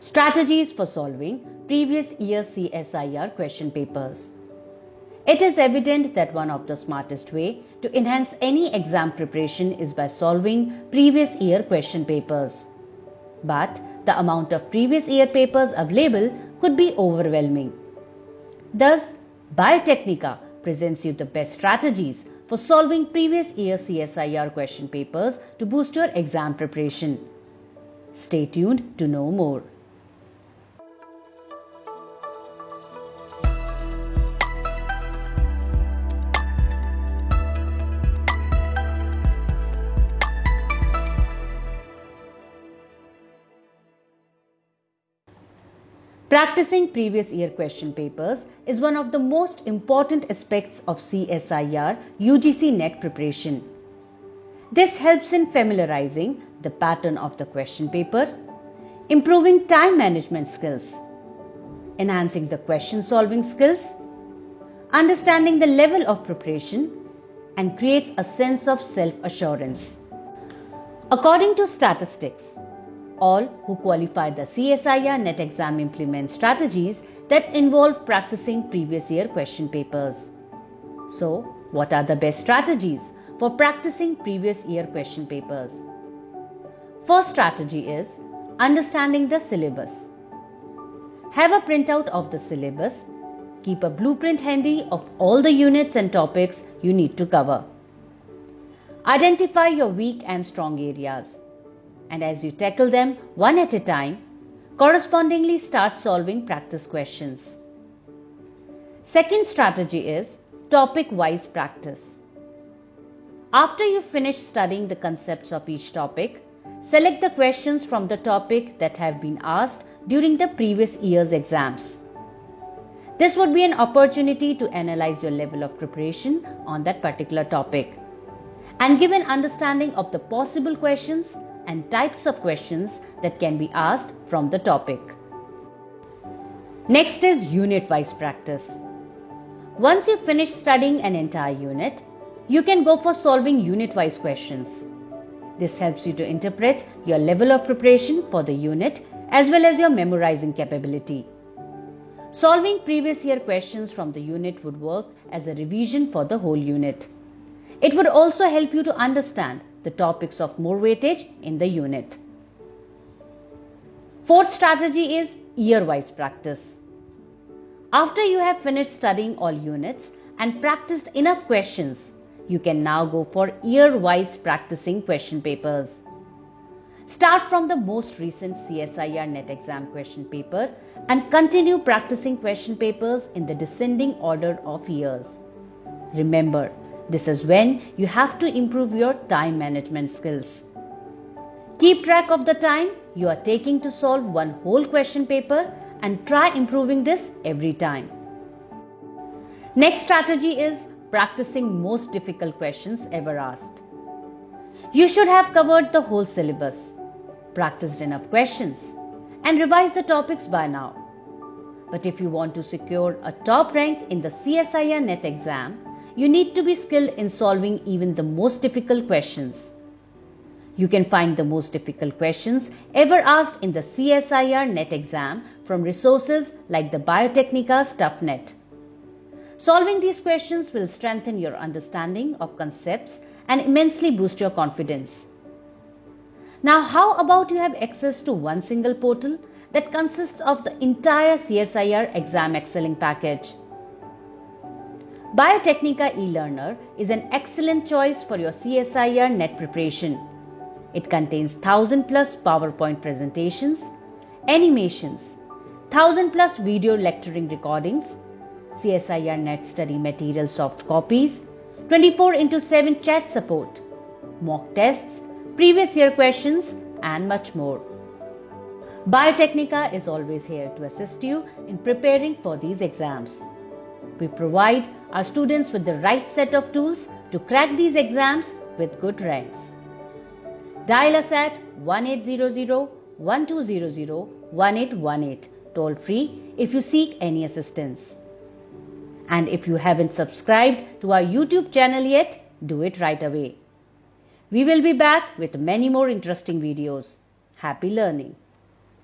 Strategies for solving previous year CSIR question papers. It is evident that one of the smartest way to enhance any exam preparation is by solving previous year question papers. But the amount of previous year papers available could be overwhelming. Thus, Biotecnika presents you the best strategies for solving previous year CSIR question papers to boost your exam preparation. Stay tuned to know more. Practicing previous year question papers is one of the most important aspects of CSIR UGC NET preparation. This helps in familiarizing the pattern of the question paper, improving time management skills, enhancing the question solving skills, understanding the level of preparation, and creates a sense of self-assurance. According to statistics, all who qualify the CSIR NET exam implement strategies that involve practicing previous year question papers. So, what are the best strategies for practicing previous year question papers? First strategy is understanding the syllabus. Have a printout of the syllabus. Keep a blueprint handy of all the units and topics you need to cover. Identify your weak and strong areas. And as you tackle them one at a time, correspondingly start solving practice questions. Second strategy is topic-wise practice. After you finish studying the concepts of each topic, select the questions from the topic that have been asked during the previous year's exams. This would be an opportunity to analyze your level of preparation on that particular topic and give an understanding of the possible questions and types of questions that can be asked from the topic. Next is unit-wise practice. Once you finish studying an entire unit, you can go for solving unit-wise questions. This helps you to interpret your level of preparation for the unit as well as your memorizing capability. Solving previous year questions from the unit would work as a revision for the whole unit. It would also help you to understand the topics of more weightage in the unit. Fourth strategy is year-wise practice. After you have finished studying all units and practiced enough questions, you can now go for year-wise practicing question papers. Start from the most recent CSIR NET exam question paper and continue practicing question papers in the descending order of years. Remember, this is when you have to improve your time management skills. Keep track of the time you are taking to solve one whole question paper and try improving this every time. Next strategy is practicing most difficult questions ever asked. You should have covered the whole syllabus, practiced enough questions, and revised the topics by now. But if you want to secure a top rank in the CSIR NET exam, you need to be skilled in solving even the most difficult questions. You can find the most difficult questions ever asked in the CSIR NET exam from resources like the Biotecnika's ToughNet. Solving these questions will strengthen your understanding of concepts and immensely boost your confidence. Now, how about you have access to one single portal that consists of the entire CSIR exam excelling package? Biotecnika eLearner is an excellent choice for your CSIR NET preparation. It contains 1000+ PowerPoint presentations, animations, 1000+ video lecturing recordings, CSIR NET study material soft copies, 24/7 chat support, mock tests, previous year questions, and much more. Biotecnika is always here to assist you in preparing for these exams. We provide our students with the right set of tools to crack these exams with good ranks. Dial us at 1800-1200-1818 toll free if you seek any assistance. And if you haven't subscribed to our YouTube channel yet, do it right away. We will be back with many more interesting videos. Happy learning!